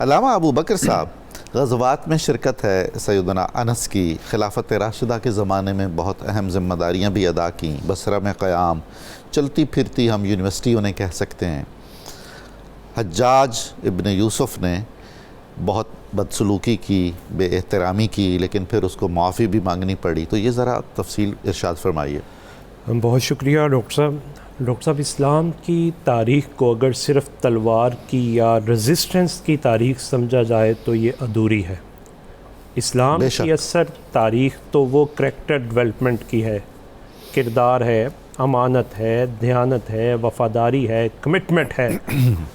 علامہ ابو بکر صاحب، غزوات میں شرکت ہے سیدنا انس کی، خلافت راشدہ کے زمانے میں بہت اہم ذمہ داریاں بھی ادا کیں، بصرہ میں قیام، چلتی پھرتی ہم یونیورسٹی انہیں کہہ سکتے ہیں۔ حجاج ابن یوسف نے بہت بدسلوکی کی، بے احترامی کی، لیکن پھر اس کو معافی بھی مانگنی پڑی، تو یہ ذرا تفصیل ارشاد فرمائیے۔ بہت شکریہ ڈاکٹر صاحب۔ اسلام کی تاریخ کو اگر صرف تلوار کی یا ریزسٹنس کی تاریخ سمجھا جائے تو یہ ادھوری ہے۔ اسلام کی اثر تاریخ تو وہ کریکٹر ڈیولپمنٹ کی ہے، کردار ہے، امانت ہے، دیانت ہے، وفاداری ہے، کمٹمنٹ ہے،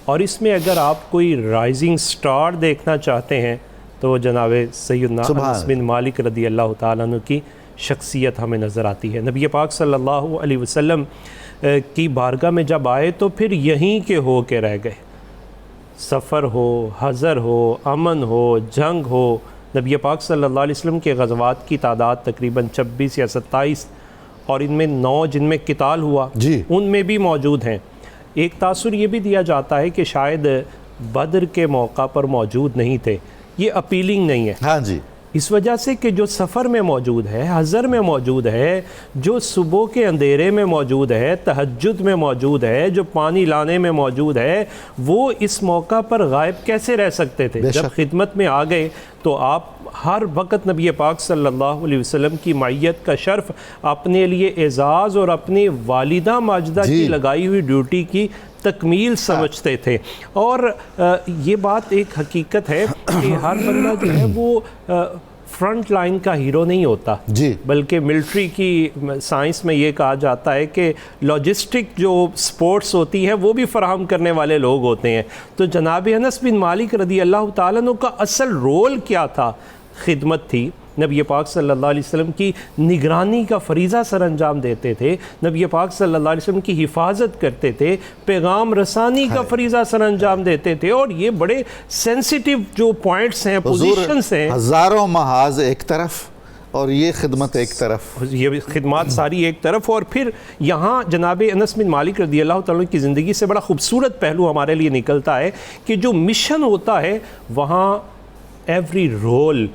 اور اس میں اگر آپ کوئی رائزنگ سٹار دیکھنا چاہتے ہیں تو جناب سیدنا انس بن مالک رضی اللہ تعالیٰ عنہ کی شخصیت ہمیں نظر آتی ہے۔ نبی پاک صلی اللہ علیہ وسلم کی بارگاہ میں جب آئے تو پھر یہیں کے ہو کے رہ گئے، سفر ہو، حضر ہو، امن ہو، جنگ ہو۔ نبی پاک صلی اللہ علیہ وسلم کے غزوات کی تعداد تقریباً 26 یا 27، اور ان میں 9 جن میں قتال ہوا ان میں بھی موجود ہیں۔ ایک تاثر یہ بھی دیا جاتا ہے کہ شاید بدر کے موقع پر موجود نہیں تھے، یہ اپیلنگ نہیں ہے۔ ہاں جی، اس وجہ سے کہ جو سفر میں موجود ہے، حضر میں موجود ہے، جو صبح کے اندھیرے میں موجود ہے، تہجد میں موجود ہے، جو پانی لانے میں موجود ہے، وہ اس موقع پر غائب کیسے رہ سکتے تھے؟ جب خدمت میں آ گئے تو آپ ہر وقت نبی پاک صلی اللہ علیہ وسلم کی معیت کا شرف اپنے لیے اعزاز اور اپنی والدہ ماجدہ کی لگائی ہوئی ڈیوٹی کی تکمیل سمجھتے تھے۔ اور یہ بات ایک حقیقت ہے کہ ہر بندہ جو ہے وہ فرنٹ لائن کا ہیرو نہیں ہوتا، بلکہ ملٹری کی سائنس میں یہ کہا جاتا ہے کہ لاجسٹک جو سپورٹس ہوتی ہے وہ بھی فراہم کرنے والے لوگ ہوتے ہیں۔ تو جناب انس بن مالک رضی اللہ تعالیٰ عنہ کا اصل رول کیا تھا؟ خدمت تھی، نبی پاک صلی اللہ علیہ وسلم کی نگرانی کا فریضہ سر انجام دیتے تھے، نبی پاک صلی اللہ علیہ وسلم کی حفاظت کرتے تھے، پیغام رسانی کا فریضہ سر انجام دیتے تھے، اور یہ بڑے سینسیٹیو جو پوائنٹس ہیں، پوزیشنز ہیں، ہزاروں محاذ ایک طرف اور یہ خدمت ایک طرف، یہ خدمات ساری ایک طرف۔ اور پھر یہاں جناب انس بن مالک رضی اللہ تعالیٰ کی زندگی سے بڑا خوبصورت پہلو ہمارے لیے نکلتا ہے کہ جو مشن ہوتا ہے وہاں ایوری رول،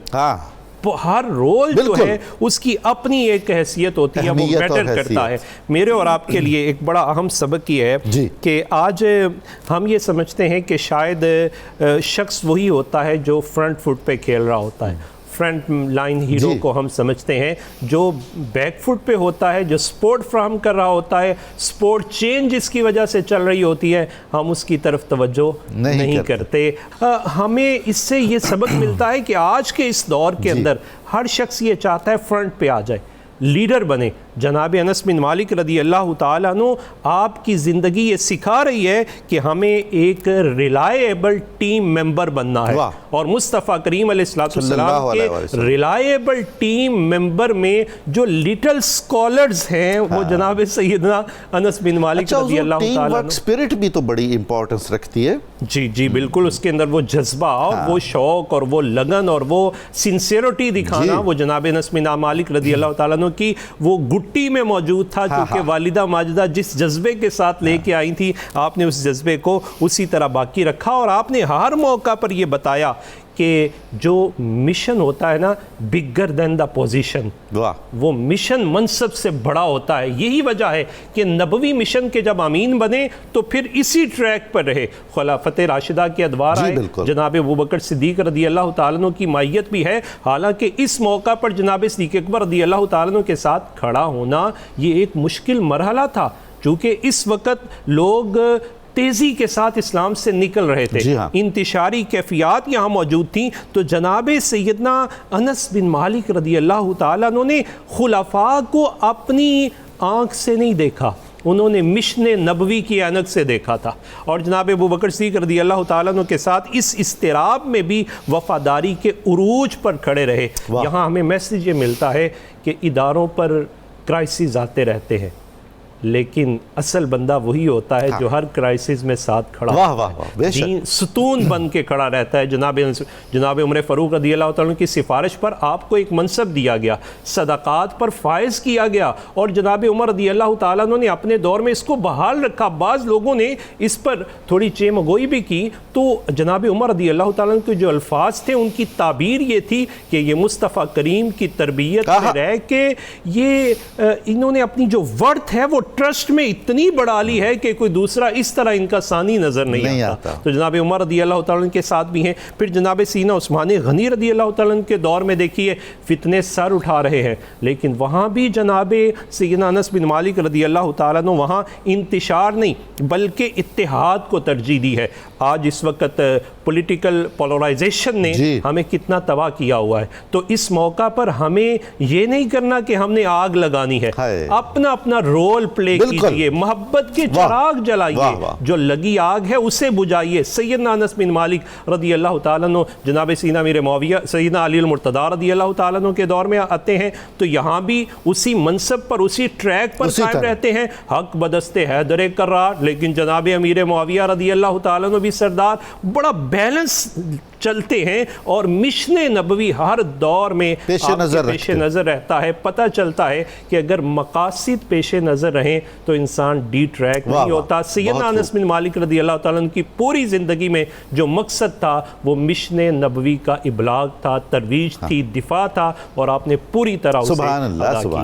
ہر رول جو ہے اس کی اپنی ایک حیثیت ہوتی ہے، وہ میٹر کرتا ہے۔ میرے اور آپ کے لیے ایک بڑا اہم سبق یہ ہے کہ آج ہم یہ سمجھتے ہیں کہ شاید شخص وہی ہوتا ہے جو فرنٹ فٹ پہ کھیل رہا ہوتا ہے، فرنٹ لائن ہیرو کو ہم سمجھتے ہیں، جو بیک فٹ پہ ہوتا ہے، جو سپورٹ فراہم کر رہا ہوتا ہے، سپورٹ چین جس کی وجہ سے چل رہی ہوتی ہے، ہم اس کی طرف توجہ نہیں کرتے۔ ہمیں اس سے یہ سبق ملتا ہے کہ آج کے اس دور کے اندر ہر شخص یہ چاہتا ہے فرنٹ پہ آ جائے، لیڈر بنے۔ جناب انس بن مالک رضی اللہ تعالیٰ عنہ آپ کی زندگی یہ سکھا رہی ہے کہ ہمیں ایک ریلائیبل ٹیم ممبر بننا ہے، اور مصطفیٰ کریم علیہ السلام کے ریلائیبل ٹیم ممبر میں جو لٹل سکولرز ہیں وہ جناب سیدنا انس بن مالک رضی اللہ تعالیٰ عنہ۔ اسپرٹ بھی تو بڑی امپورٹنس رکھتی ہے۔ جی بالکل، اس کے اندر وہ جذبہ اور وہ شوق اور وہ لگن اور وہ سنسیریٹی دکھانا وہ جناب انس بن مالک رضی اللہ تعالیٰ عنہ کی وہ گٹی میں موجود تھا، کیونکہ والدہ ماجدہ جس جذبے کے ساتھ لے کے آئی تھی، آپ نے اس جذبے کو اسی طرح باقی رکھا، اور آپ نے ہر موقع پر یہ بتایا کہ جو مشن ہوتا ہے نا، بگر دین دا پوزیشن، وہ مشن منصب سے بڑا ہوتا ہے۔ یہی وجہ ہے کہ نبوی مشن کے جب امین بنے تو پھر اسی ٹریک پر رہے۔ خلافت راشدہ کے ادوار آئے، جناب ابوبکر صدیق رضی اللہ تعالیٰ عنہ کی مائیت بھی ہے، حالانکہ اس موقع پر جناب صدیق اکبر رضی اللہ تعالیٰ عنہ کے ساتھ کھڑا ہونا یہ ایک مشکل مرحلہ تھا، چونکہ اس وقت لوگ تیزی کے ساتھ اسلام سے نکل رہے تھے، انتشاری کیفیات یہاں موجود تھیں۔ تو جناب سیدنا انس بن مالک رضی اللہ تعالیٰ عنہ نے خلفاء کو اپنی آنکھ سے نہیں دیکھا، انہوں نے مشن نبوی کی عینک سے دیکھا تھا، اور جناب ابوبکر صدیق رضی اللہ تعالیٰ عنہ کے ساتھ اس اضطراب میں بھی وفاداری کے عروج پر کھڑے رہے۔ یہاں ہمیں میسیج یہ ملتا ہے کہ اداروں پر کرائسس آتے رہتے ہیں، لیکن اصل بندہ وہی ہوتا ہے جو ہر کرائسس میں ساتھ کھڑا واہ ہوتا واہ ہے، واہ، بے شک۔ دین ستون بن کے کھڑا رہتا ہے۔ جناب عمر فاروق رضی اللہ تعالیٰ عنہ کی سفارش پر آپ کو ایک منصب دیا گیا، صدقات پر فائز کیا گیا، اور جناب عمر رضی اللہ تعالیٰ عنہ نے اپنے دور میں اس کو بحال رکھا۔ بعض لوگوں نے اس پر تھوڑی چیمگوئی بھی کی، تو جناب عمر رضی اللہ تعالیٰ عنہ کے جو الفاظ تھے ان کی تعبیر یہ تھی کہ یہ مصطفیٰ کریم کی تربیت میں رہ کے یہ انہوں نے اپنی جو ورتھ ہے وہ ٹرسٹ میں اتنی بڑھا لی ہے کہ کوئی دوسرا اس طرح ان کا ثانی نظر نہیں آتا۔ تو جناب عمر رضی اللہ تعالیٰ عنہ کے ساتھ بھی ہیں۔ پھر جناب سینا عثمان غنی رضی اللہ تعالیٰ عنہ کے دور میں دیکھیے فتنے سر اٹھا رہے ہیں، لیکن وہاں بھی جناب سیدنا انس بن مالک رضی اللہ تعالیٰ عنہ وہاں انتشار نہیں بلکہ اتحاد کو ترجیح دی ہے۔ آج اس وقت پولیٹیکل پولرائزیشن نے ہمیں کتنا تباہ کیا ہوا ہے، تو اس موقع پر ہمیں یہ نہیں کرنا کہ ہم نے آگ لگانی ہے، اپنا اپنا رول پلے کیجئے، محبت کے چراغ جلائیے، جو لگی آگ ہے اسے بجھائیے۔ سیدنا انس بن مالک رضی اللہ تعالیٰ عنہ جناب سیدنا امیر معاویہ سیدنا علی المرتضیٰ رضی اللہ تعالیٰ عنہ کے دور میں آتے ہیں، تو یہاں بھی اسی منصب پر اسی ٹریک پر قائم رہتے ہیں، حق بدست حیدر کرار، لیکن جناب امیر معاویہ رضی اللہ تعالیٰ عنہ بھی سردار بڑا بیلنس چلتے ہیں، اور مشن نبوی ہر دور میں پیش نظر رہتا ہے۔ پتہ چلتا ہے کہ اگر مقاصد پیش نظر رہیں تو انسان ڈی ٹریک نہیں ہوتا۔ سیدنا انس بن مالک رضی اللہ تعالیٰ عنہ کی پوری زندگی میں جو مقصد تھا وہ مشن نبوی کا ابلاغ تھا، ترویج تھی، دفاع تھا، اور آپ نے پوری طرح اسے ادا کیا۔